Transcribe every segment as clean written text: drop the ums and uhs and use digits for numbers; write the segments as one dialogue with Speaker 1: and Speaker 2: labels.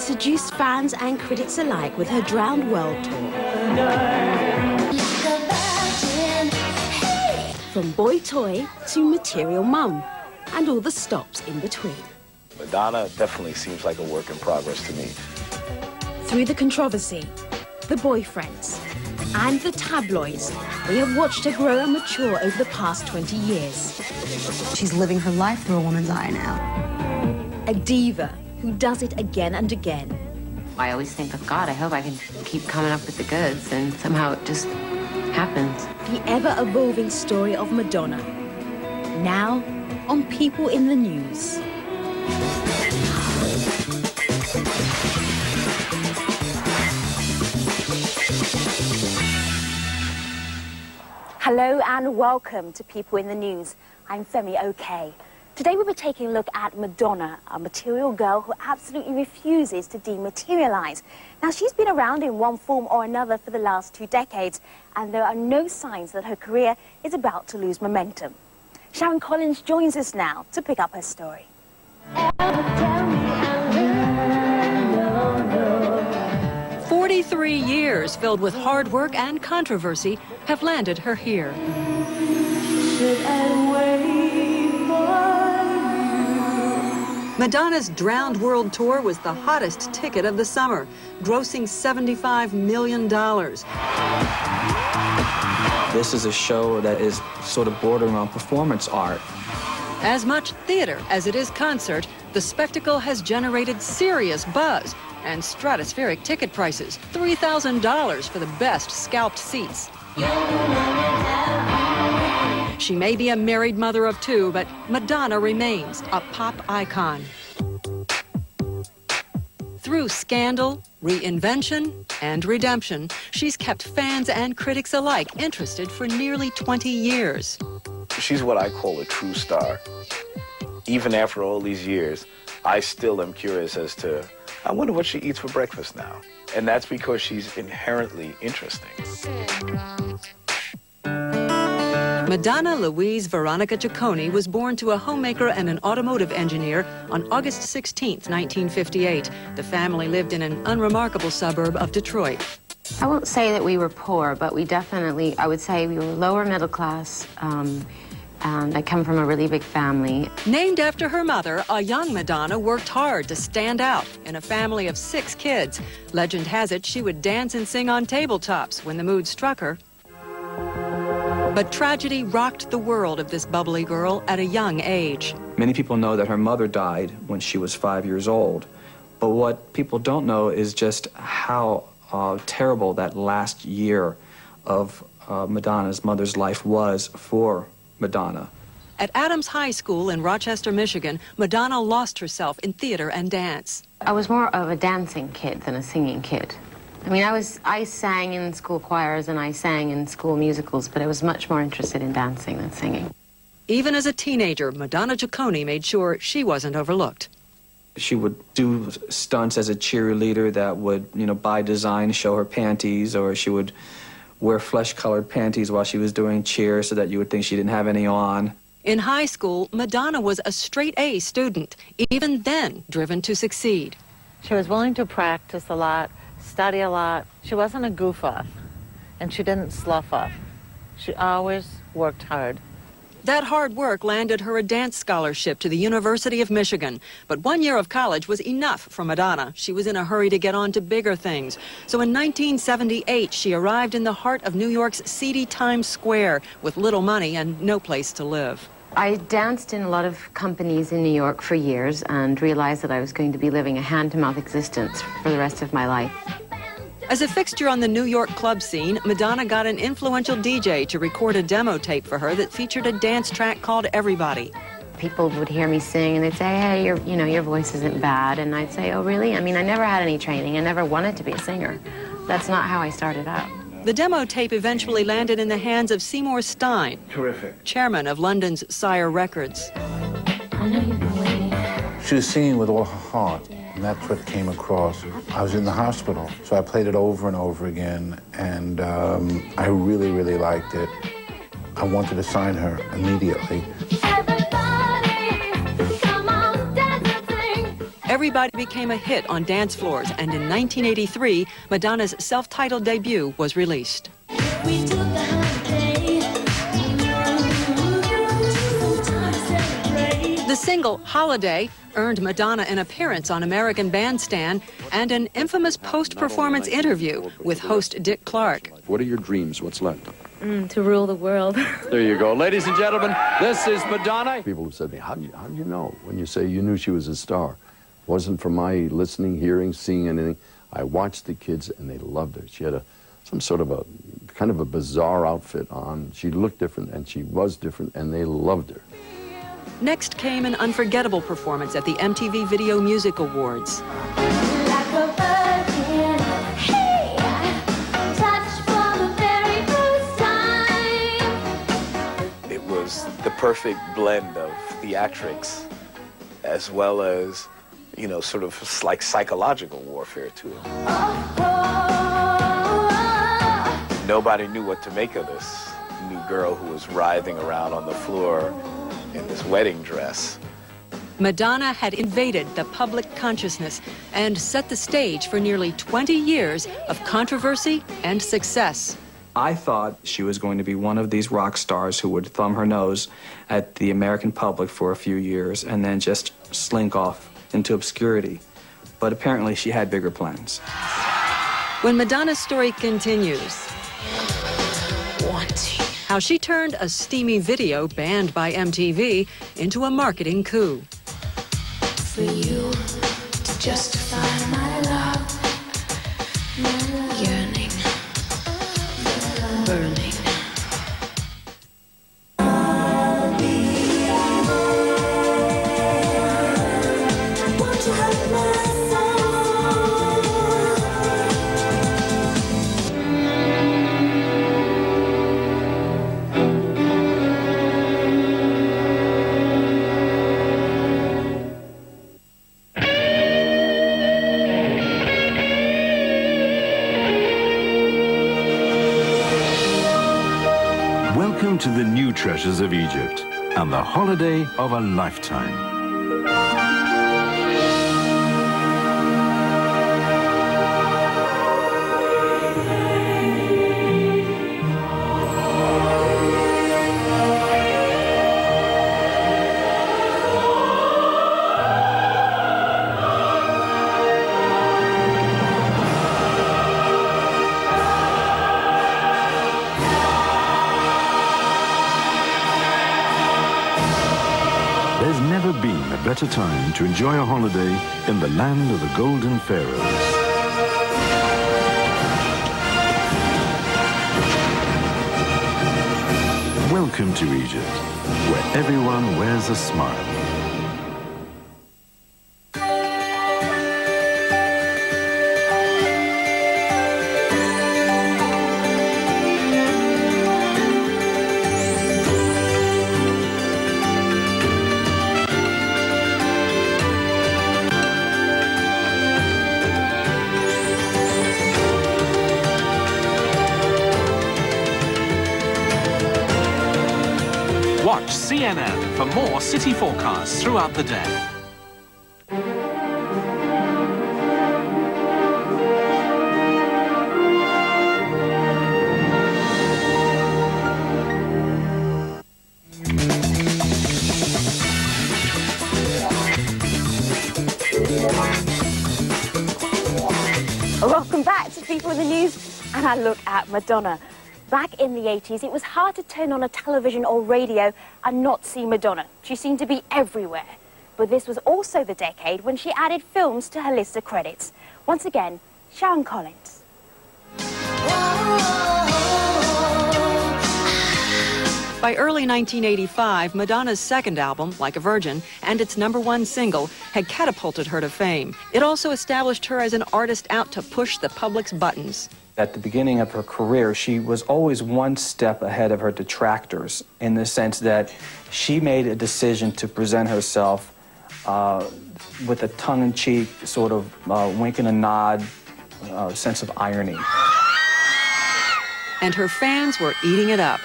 Speaker 1: seduced fans and critics alike with her Drowned World Tour. From Boy Toy to Material Mum, and all the stops in between.
Speaker 2: Madonna definitely seems like a work in progress to me.
Speaker 1: Through the controversy, the boyfriends, and the tabloids, we have watched her grow and mature over the past 20 years.
Speaker 3: She's living her life through a woman's eye now.
Speaker 1: A diva who does it again and again.
Speaker 4: I always think, oh God, I hope I can keep coming up with the goods, and somehow it just happens.
Speaker 1: The ever-evolving story of Madonna. Now, on People in the News. Hello and welcome to People in the News. I'm Femi OK. Today we'll be taking a look at Madonna, a material girl who absolutely refuses to dematerialize. Now, she's been around in one form or another for the last 2 decades, and there are no signs that her career is about to lose momentum. Sharon Collins joins us now to pick up her story.
Speaker 5: 43 years filled with hard work and controversy have landed her here. Madonna's Drowned World Tour was the hottest ticket of the summer, grossing $75 million.
Speaker 6: This is a show that is sort of bordering on performance art.
Speaker 5: As much theater as it is concert, the spectacle has generated serious buzz and stratospheric ticket prices, $3,000 for the best scalped seats. She may be a married mother of 2, but Madonna remains a pop icon. Through scandal, reinvention, and redemption, she's kept fans and critics alike interested for nearly 20 years.
Speaker 2: She's what I call a true star. Even after all these years, I still am curious as to, I wonder what she eats for breakfast now. And that's because she's inherently interesting.
Speaker 5: Madonna Louise Veronica Ciccone was born to a homemaker and an automotive engineer on August 16, 1958. The family lived in an unremarkable suburb of Detroit.
Speaker 4: I won't say that we were poor, but we definitely, I would say we were lower middle class, and I come from a really big family.
Speaker 5: Named after her mother, a young Madonna worked hard to stand out in a family of 6 kids. Legend has it she would dance and sing on tabletops when the mood struck her. But tragedy rocked the world of this bubbly girl at a young age.
Speaker 6: Many people know that her mother died when she was 5 years old. But what people don't know is just how terrible that last year of Madonna's mother's life was for Madonna.
Speaker 5: At Adams High School in Rochester, Michigan, Madonna lost herself in theater and dance.
Speaker 4: I was more of a dancing kid than a singing kid. I mean, I sang in school choirs and I sang in school musicals, but I was much more interested in dancing than singing.
Speaker 5: Even as a teenager, Madonna Ciccone made sure she wasn't overlooked.
Speaker 6: She would do stunts as a cheerleader that would, by design show her panties, or she would wear flesh-colored panties while she was doing cheer so that you would think she didn't have any on.
Speaker 5: In high school, Madonna was a straight-A student, even then driven to succeed.
Speaker 7: She was willing to practice a lot, study a lot. She wasn't a goof-off, and she didn't slough off. She always worked hard.
Speaker 5: That hard work landed her a dance scholarship to the University of Michigan. But 1 year of college was enough for Madonna. She was in a hurry to get on to bigger things. So in 1978, she arrived in the heart of New York's seedy Times Square with little money and no place to live.
Speaker 4: I danced in a lot of companies in New York for years and realized that I was going to be living a hand-to-mouth existence for the rest of my life.
Speaker 5: As a fixture on the New York club scene, Madonna got an influential DJ to record a demo tape for her that featured a dance track called Everybody.
Speaker 4: People would hear me sing and they'd say, hey, your voice isn't bad. And I'd say, oh, really? I mean, I never had any training. I never wanted to be a singer. That's not how I started out.
Speaker 5: The demo tape eventually landed in the hands of Seymour Stein,
Speaker 2: Terrific.
Speaker 5: chairman of London's Sire Records.
Speaker 8: She was singing with all her heart, and that's what came across. I was in the hospital, so I played it over and over again, and I really, really liked it. I wanted to sign her immediately.
Speaker 5: Everybody became a hit on dance floors, and in 1983, Madonna's self-titled debut was released. The single, Holiday, earned Madonna an appearance on American Bandstand and an infamous post-performance interview with host Dick Clark.
Speaker 9: What are your dreams? What's left?
Speaker 4: To rule the world.
Speaker 9: There you go. Ladies and gentlemen, this is Madonna. People have said to me, how do you know when you say you knew she was a star? It wasn't from my listening, hearing, seeing anything. I watched the kids and they loved her. She had some sort of a kind of a bizarre outfit on. She looked different and she was different and they loved her.
Speaker 5: Next came an unforgettable performance at the MTV Video Music Awards.
Speaker 2: It was the perfect blend of theatrics as well as, you know, sort of like psychological warfare to it. Nobody knew what to make of this new girl who was writhing around on the floor in this wedding dress.
Speaker 5: Madonna had invaded the public consciousness and set the stage for nearly 20 years of controversy and success.
Speaker 6: I thought she was going to be one of these rock stars who would thumb her nose at the American public for a few years and then just slink off into obscurity. But apparently she had bigger plans.
Speaker 5: When Madonna's story continues, how she turned a steamy video banned by MTV into a marketing coup.
Speaker 10: For you to justify my love, yearning, burning.
Speaker 11: Welcome to the new treasures of Egypt and the holiday of a lifetime. There's never been a better time to enjoy a holiday in the land of the Golden Pharaohs. Welcome to Egypt, where everyone wears a smile.
Speaker 12: Watch CNN for more city forecasts throughout the day.
Speaker 1: Welcome back to People in the News, and I look at Madonna. Back in the 80s, it was hard to turn on a television or radio and not see Madonna. She seemed to be everywhere. But this was also the decade when she added films to her list of credits. Once again, Sharon Collins.
Speaker 5: By early 1985, Madonna's second album, Like a Virgin, and its #1 single had catapulted her to fame. It also established her as an artist out to push the public's buttons.
Speaker 6: At the beginning of her career, she was always one step ahead of her detractors in the sense that she made a decision to present herself with a tongue-in-cheek sort of wink and a nod sense of irony.
Speaker 5: And her fans were eating it up.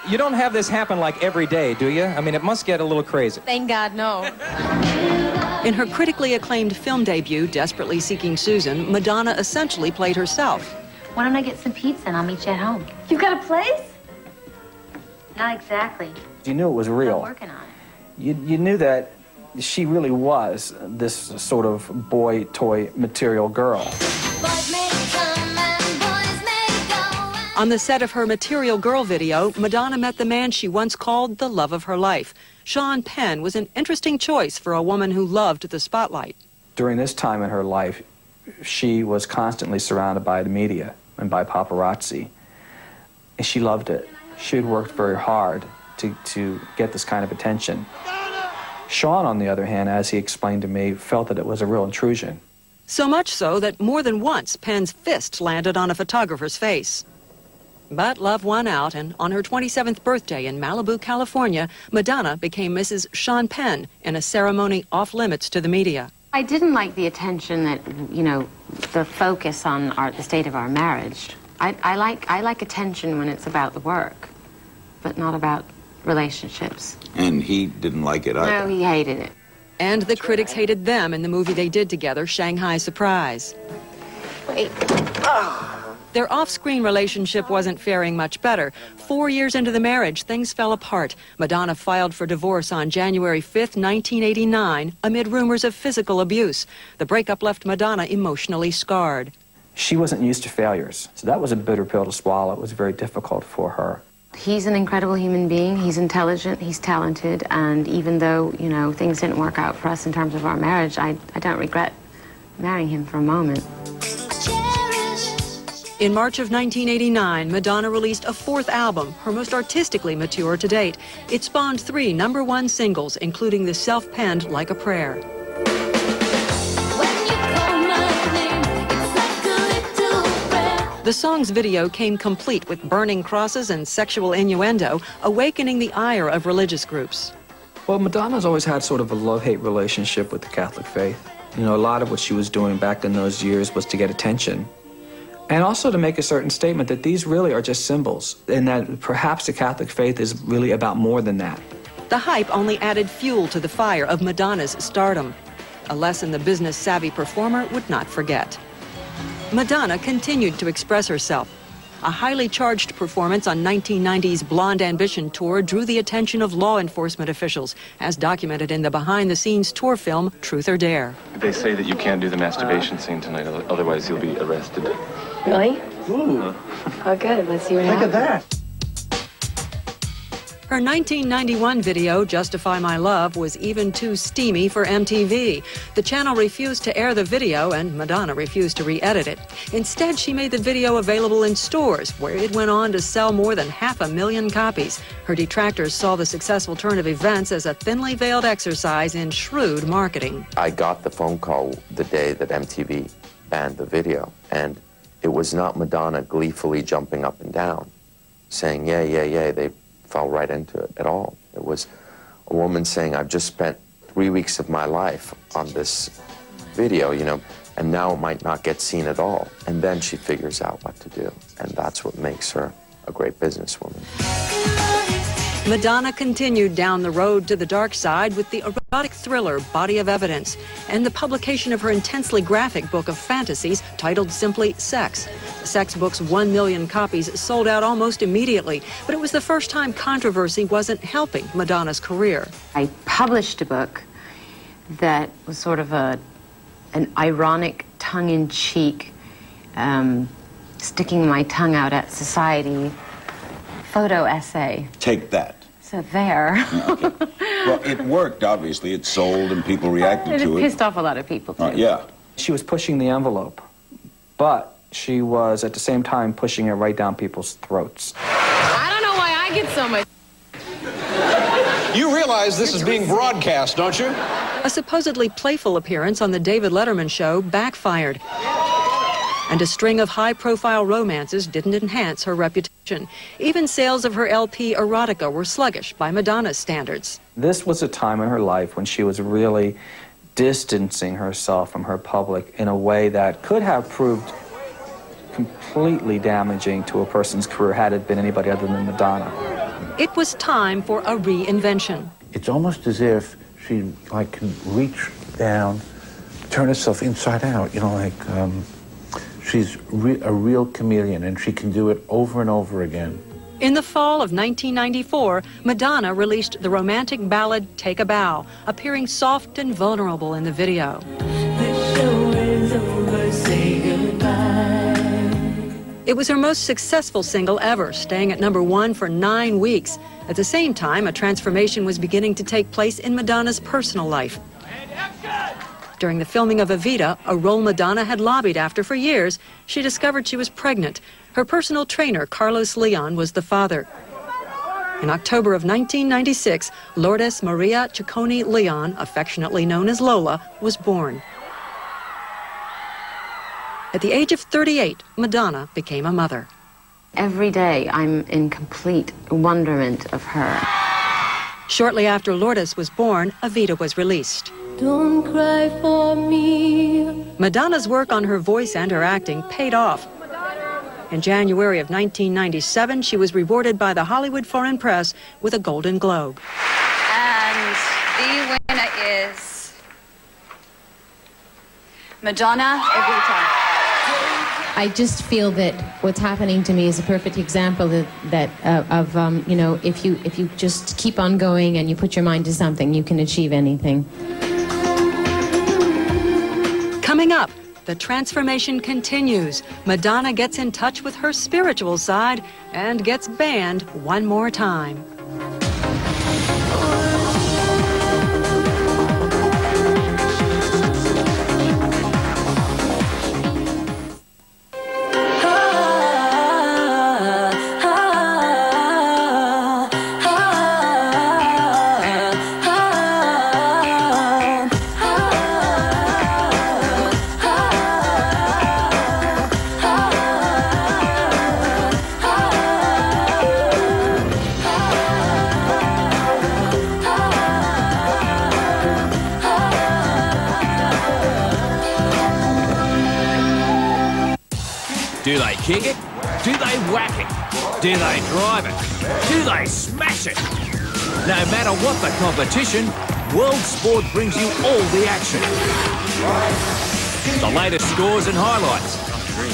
Speaker 13: You don't have this happen like every day, do you? I mean, it must get a little crazy.
Speaker 4: Thank God, no.
Speaker 5: In her critically acclaimed film debut, Desperately Seeking Susan, Madonna essentially played herself.
Speaker 4: Why don't I get some pizza and I'll meet you at home?
Speaker 1: You've got a place?
Speaker 4: Not exactly.
Speaker 6: You knew it was real.
Speaker 4: I'm working on it.
Speaker 6: You knew that she really was this sort of boy toy material girl.
Speaker 5: On the set of her Material Girl video, Madonna met the man she once called the love of her life. Sean Penn was an interesting choice for a woman who loved the spotlight.
Speaker 6: During this time in her life, she was constantly surrounded by the media and by paparazzi. And she loved it. She had worked very hard to get this kind of attention. Sean, on the other hand, as he explained to me, felt that it was a real intrusion.
Speaker 5: So much so that more than once, Penn's fist landed on a photographer's face. But love won out, and on her 27th birthday in Malibu, California, Madonna became Mrs. Sean Penn in a ceremony off-limits to the media.
Speaker 4: I didn't like the attention that, you know, the focus on the state of our marriage. I like attention when it's about the work, but not about relationships.
Speaker 14: And he didn't like it either.
Speaker 4: No, he hated it.
Speaker 5: And the critics hated them in the movie they did together, Shanghai Surprise.
Speaker 4: Wait.
Speaker 5: Their off-screen relationship wasn't faring much better. 4 years into the marriage, things fell apart. Madonna filed for divorce on January 5th, 1989, amid rumors of physical abuse. The breakup left Madonna emotionally scarred.
Speaker 6: She wasn't used to failures, so that was a bitter pill to swallow. It was very difficult for her.
Speaker 4: He's an incredible human being. He's intelligent, he's talented, and even though, you know, things didn't work out for us in terms of our marriage, I don't regret marrying him for a moment.
Speaker 5: In March of 1989, Madonna released a fourth album, her most artistically mature to date. It spawned 3 #1 singles, including the self-penned Like a Prayer. The song's video came complete with burning crosses and sexual innuendo, awakening the ire of religious groups.
Speaker 6: Well, Madonna's always had sort of a love-hate relationship with the Catholic faith. You know, a lot of what she was doing back in those years was to get attention. And also to make a certain statement that these really are just symbols, and that perhaps the Catholic faith is really about more than that.
Speaker 5: The hype only added fuel to the fire of Madonna's stardom, a lesson the business-savvy performer would not forget. Madonna continued to express herself. A highly charged performance on 1990's Blonde Ambition tour drew the attention of law enforcement officials, as documented in the behind-the-scenes tour film Truth or Dare.
Speaker 15: They say that you can't do the masturbation scene tonight, otherwise you'll be arrested.
Speaker 16: Really?
Speaker 15: Ooh.
Speaker 16: Oh, good. Let's see what happens.
Speaker 15: Look at that.
Speaker 5: Her 1991 video, Justify My Love, was even too steamy for MTV. The channel refused to air the video, and Madonna refused to re-edit it. Instead, she made the video available in stores, where it went on to sell more than 500,000 copies. Her detractors saw the successful turn of events as a thinly veiled exercise in shrewd marketing.
Speaker 17: I got the phone call the day that MTV banned the video, and it was not Madonna gleefully jumping up and down, saying, yeah, yeah, yeah. They fell right into it at all. It was a woman saying, I've just spent 3 weeks of my life on this video, you know, and now it might not get seen at all. And then she figures out what to do. And that's what makes her a great businesswoman.
Speaker 5: Madonna continued down the road to the dark side with the erotic thriller Body of Evidence and the publication of her intensely graphic book of fantasies titled simply Sex. The sex book's 1 million copies sold out almost immediately, but it was the first time controversy wasn't helping Madonna's career.
Speaker 4: I published a book that was sort of an ironic, tongue-in-cheek, sticking my tongue out at society photo essay.
Speaker 14: Take that.
Speaker 4: So there.
Speaker 14: Okay. Well, it worked, obviously. It sold and people reacted to it.
Speaker 4: It pissed off a lot of people, too.
Speaker 14: Yeah.
Speaker 6: She was pushing the envelope, but she was at the same time pushing it right down people's throats.
Speaker 16: I don't know why I get so much.
Speaker 12: You realize this is being broadcast, don't you?
Speaker 5: A supposedly playful appearance on the David Letterman show backfired. And a string of high-profile romances didn't enhance her reputation. Even sales of her LP Erotica were sluggish by Madonna's standards.
Speaker 6: This was a time in her life when she was really distancing herself from her public in a way that could have proved completely damaging to a person's career had it been anybody other than Madonna.
Speaker 5: It was time for a reinvention.
Speaker 8: It's almost as if she like can reach down, turn herself inside out, you know, like she's a real chameleon, and she can do it over and over again.
Speaker 5: In the fall of 1994, Madonna released the romantic ballad Take a Bow, appearing soft and vulnerable in the video.
Speaker 10: The show is over, say goodbye.
Speaker 5: It was her most successful single ever, staying at #1 for 9 weeks. At the same time, a transformation was beginning to take place in Madonna's personal life. During the filming of Evita, a role Madonna had lobbied after for years, she discovered she was pregnant. Her personal trainer, Carlos Leon, was the father. In October of 1996, Lourdes Maria Ciccone Leon, affectionately known as Lola, was born. At the age of 38, Madonna became a mother.
Speaker 4: Every day, I'm in complete wonderment of her.
Speaker 5: Shortly after Lourdes was born, Evita was released.
Speaker 10: Don't cry for me.
Speaker 5: Madonna's work on her voice and her acting paid off. In January of 1997, she was rewarded by the Hollywood Foreign Press with a Golden Globe.
Speaker 18: And the winner is Madonna Evita.
Speaker 19: I just feel that what's happening to me is a perfect example of you know, if you just keep on going and you put your mind to something, you can achieve anything.
Speaker 5: Coming up, the transformation continues. Madonna gets in touch with her spiritual side and gets banned one more time.
Speaker 20: Do they kick it? Do they whack it? Do they drive it? Do they smash it? No matter what the competition, World Sport brings you all the action. The latest scores and highlights,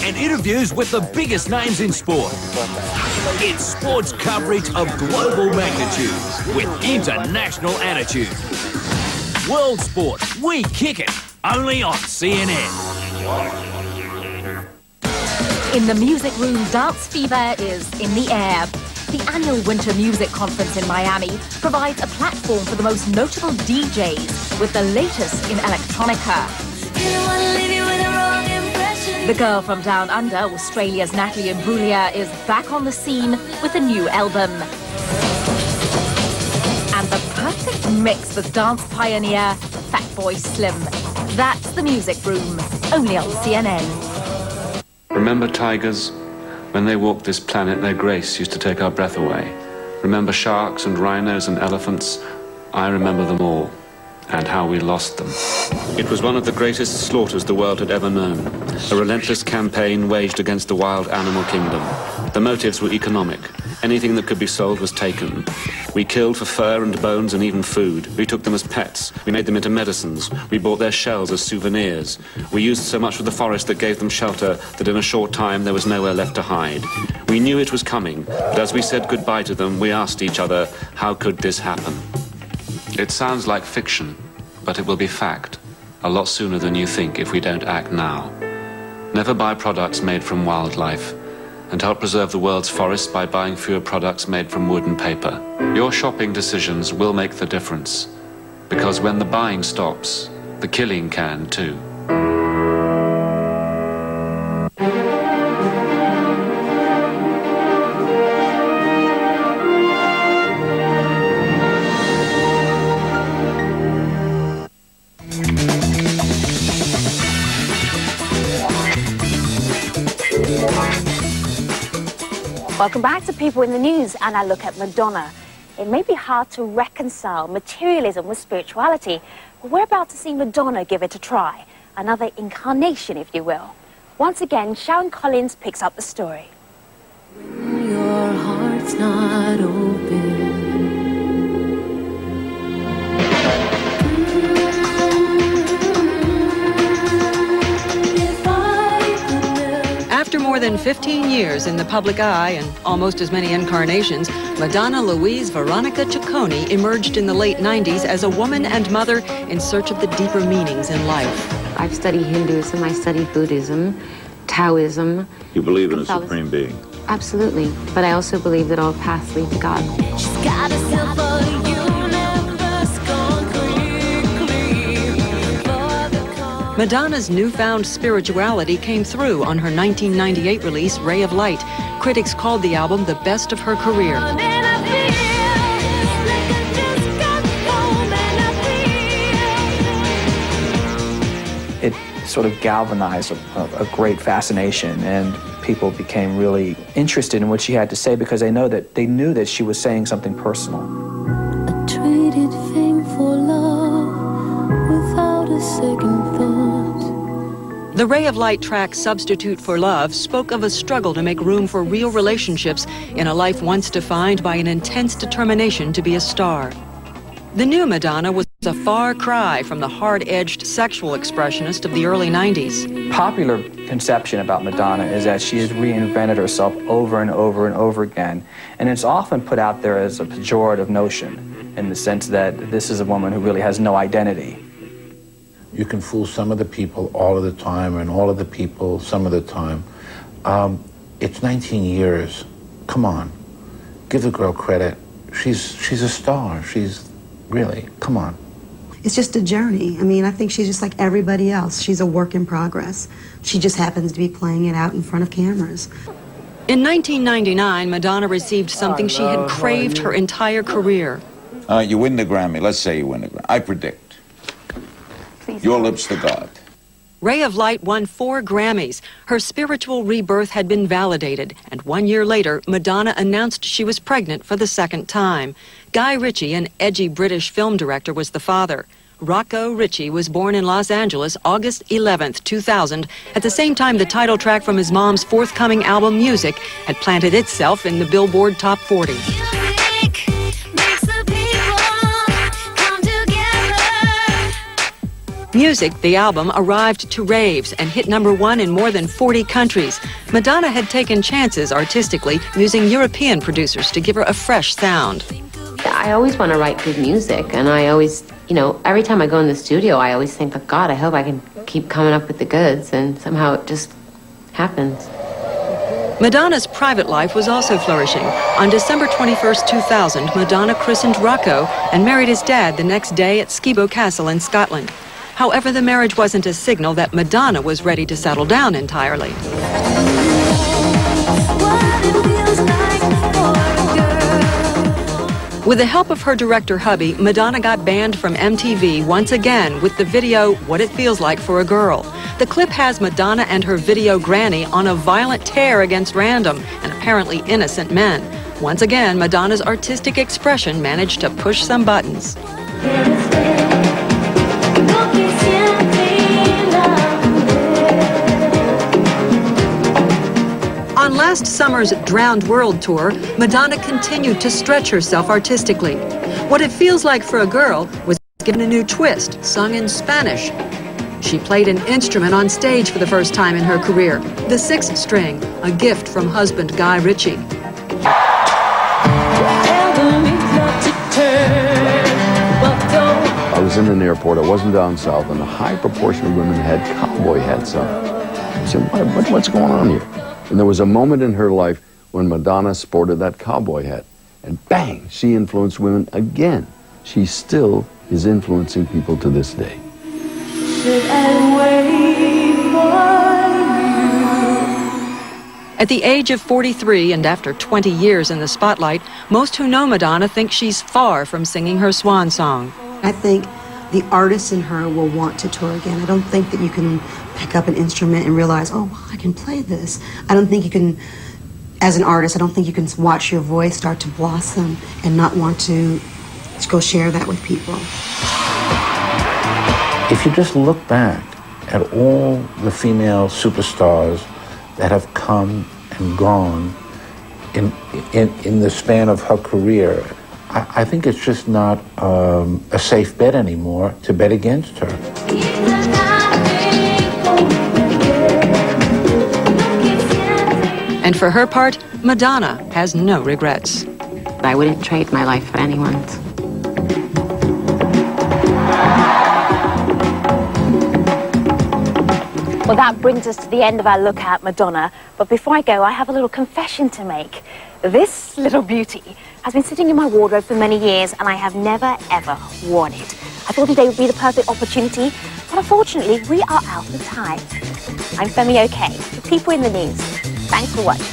Speaker 20: and interviews with the biggest names in sport. It's sports coverage of global magnitude with international attitude. World Sport, we kick it, only on CNN.
Speaker 21: In the music room, dance fever is in the air. The annual Winter Music Conference in Miami provides a platform for the most notable DJs with the latest in electronica. The girl from Down Under, Australia's Natalie Imbruglia, is back on the scene with a new album. And the perfect mix with dance pioneer Fatboy Slim. That's the music room, only on CNN.
Speaker 15: Remember tigers? When they walked this planet, their grace used to take our breath away. Remember sharks and rhinos and elephants? I remember them all, and how we lost them. It was one of the greatest slaughters the world had ever known. A relentless campaign waged against the wild animal kingdom. The motives were economic. Anything that could be sold was taken. We killed for fur and bones and even food. We took them as pets. We made them into medicines. We bought their shells as souvenirs. We used so much of the forest that gave them shelter that in a short time there was nowhere left to hide. We knew it was coming, but as we said goodbye to them, we asked each other, how could this happen? It sounds like fiction, but it will be fact. A lot sooner than you think if we don't act now. Never buy products made from wildlife. And help preserve the world's forests by buying fewer products made from wood and paper. Your shopping decisions will make the difference. Because when the buying stops, the killing can too.
Speaker 1: Welcome back to People in the News, and I look at Madonna. It may be hard to reconcile materialism with spirituality, but we're about to see Madonna give it a try. Another incarnation, if you will. Once again, Sharon Collins picks up the story.
Speaker 10: When your heart's not open,
Speaker 5: more than 15 years in the public eye and almost as many incarnations, Madonna Louise Veronica Ciccone emerged in the late 90s as a woman and mother in search of the deeper meanings in life.
Speaker 4: I've studied Hinduism, I studied Buddhism, Taoism.
Speaker 14: You believe in a supreme being?
Speaker 4: Absolutely, but I also believe that all paths lead to God.
Speaker 5: Madonna's newfound spirituality came through on her 1998 release, Ray of Light. Critics called the album the best of her career.
Speaker 6: It sort of galvanized a great fascination, and people became really interested in what she had to say because they knew that she was saying something personal.
Speaker 10: I traded fame for love without a second thought.
Speaker 5: The Ray of Light track Substitute for Love spoke of a struggle to make room for real relationships in a life once defined by an intense determination to be a star. The new Madonna was a far cry from the hard-edged sexual expressionist of the early 90s.
Speaker 6: Popular conception about Madonna is that she has reinvented herself over and over and over again, and it's often put out there as a pejorative notion in the sense that this is a woman who really has no identity.
Speaker 8: You can fool some of the people all of the time and all of the people some of the time. It's 19 years. Come on. Give the girl credit. She's a star. She's really, come on.
Speaker 3: It's just a journey. I mean, I think she's just like everybody else. She's a work in progress. She just happens to be playing it out in front of cameras.
Speaker 5: In 1999, Madonna received something she had craved her entire career.
Speaker 14: You win the Grammy. Let's say you win the Grammy. I predict. Your lips to God.
Speaker 5: Ray of Light won 4 Grammys. Her spiritual rebirth had been validated, and 1 year later, Madonna announced she was pregnant for the second time. Guy Ritchie, an edgy British film director, was the father. Rocco Ritchie was born in Los Angeles August 11th, 2000, at the same time the title track from his mom's forthcoming album, Music, had planted itself in the Billboard Top 40. Music, the album, arrived to raves and hit #1 in more than 40 countries. Madonna had taken chances artistically, using European producers to give her a fresh sound.
Speaker 4: I always want to write good music, and I always, every time I go in the studio, I always think, oh God, I hope I can keep coming up with the goods, and somehow it just happens.
Speaker 5: Madonna's private life was also flourishing. On December 21st, 2000, Madonna christened Rocco and married his dad the next day at Skibo Castle in Scotland. However, the marriage wasn't a signal that Madonna was ready to settle down entirely. With the help of her director hubby, Madonna got banned from MTV once again with the video What It Feels Like for a Girl. The clip has Madonna and her video granny on a violent tear against random and apparently innocent men. Once again, Madonna's artistic expression managed to push some buttons. On last summer's Drowned World Tour, Madonna continued to stretch herself artistically. What It Feels Like for a Girl was given a new twist, sung in Spanish. She played an instrument on stage for the first time in her career, the 6th string, a gift from husband Guy Ritchie.
Speaker 9: I was in an airport, I wasn't down south, and a high proportion of women had cowboy hats on. I said, what's going on here? And there was a moment in her life when Madonna sported that cowboy hat. And bang, she influenced women again. She still is influencing people to this day.
Speaker 10: Should I wait for you?
Speaker 5: At the age of 43 and after 20 years in the spotlight, most who know Madonna think she's far from singing her swan song.
Speaker 3: I think the artist in her will want to tour again. I don't think that you can pick up an instrument and realize, oh, wow, I can play this. I don't think you can, as an artist, I don't think you can watch your voice start to blossom and not want to go share that with people.
Speaker 8: If you just look back at all the female superstars that have come and gone in the span of her career, I think it's just not a safe bet anymore to bet against her.
Speaker 5: And for her part, Madonna has no regrets.
Speaker 4: I wouldn't trade my life for anyone's.
Speaker 1: Well, that brings us to the end of our look at Madonna. But before I go, I have a little confession to make. This little beauty has been sitting in my wardrobe for many years, and I have never, ever worn it. I thought today would be the perfect opportunity, but unfortunately, we are out of time. I'm Femi OK, for People in the News. Thanks for watching.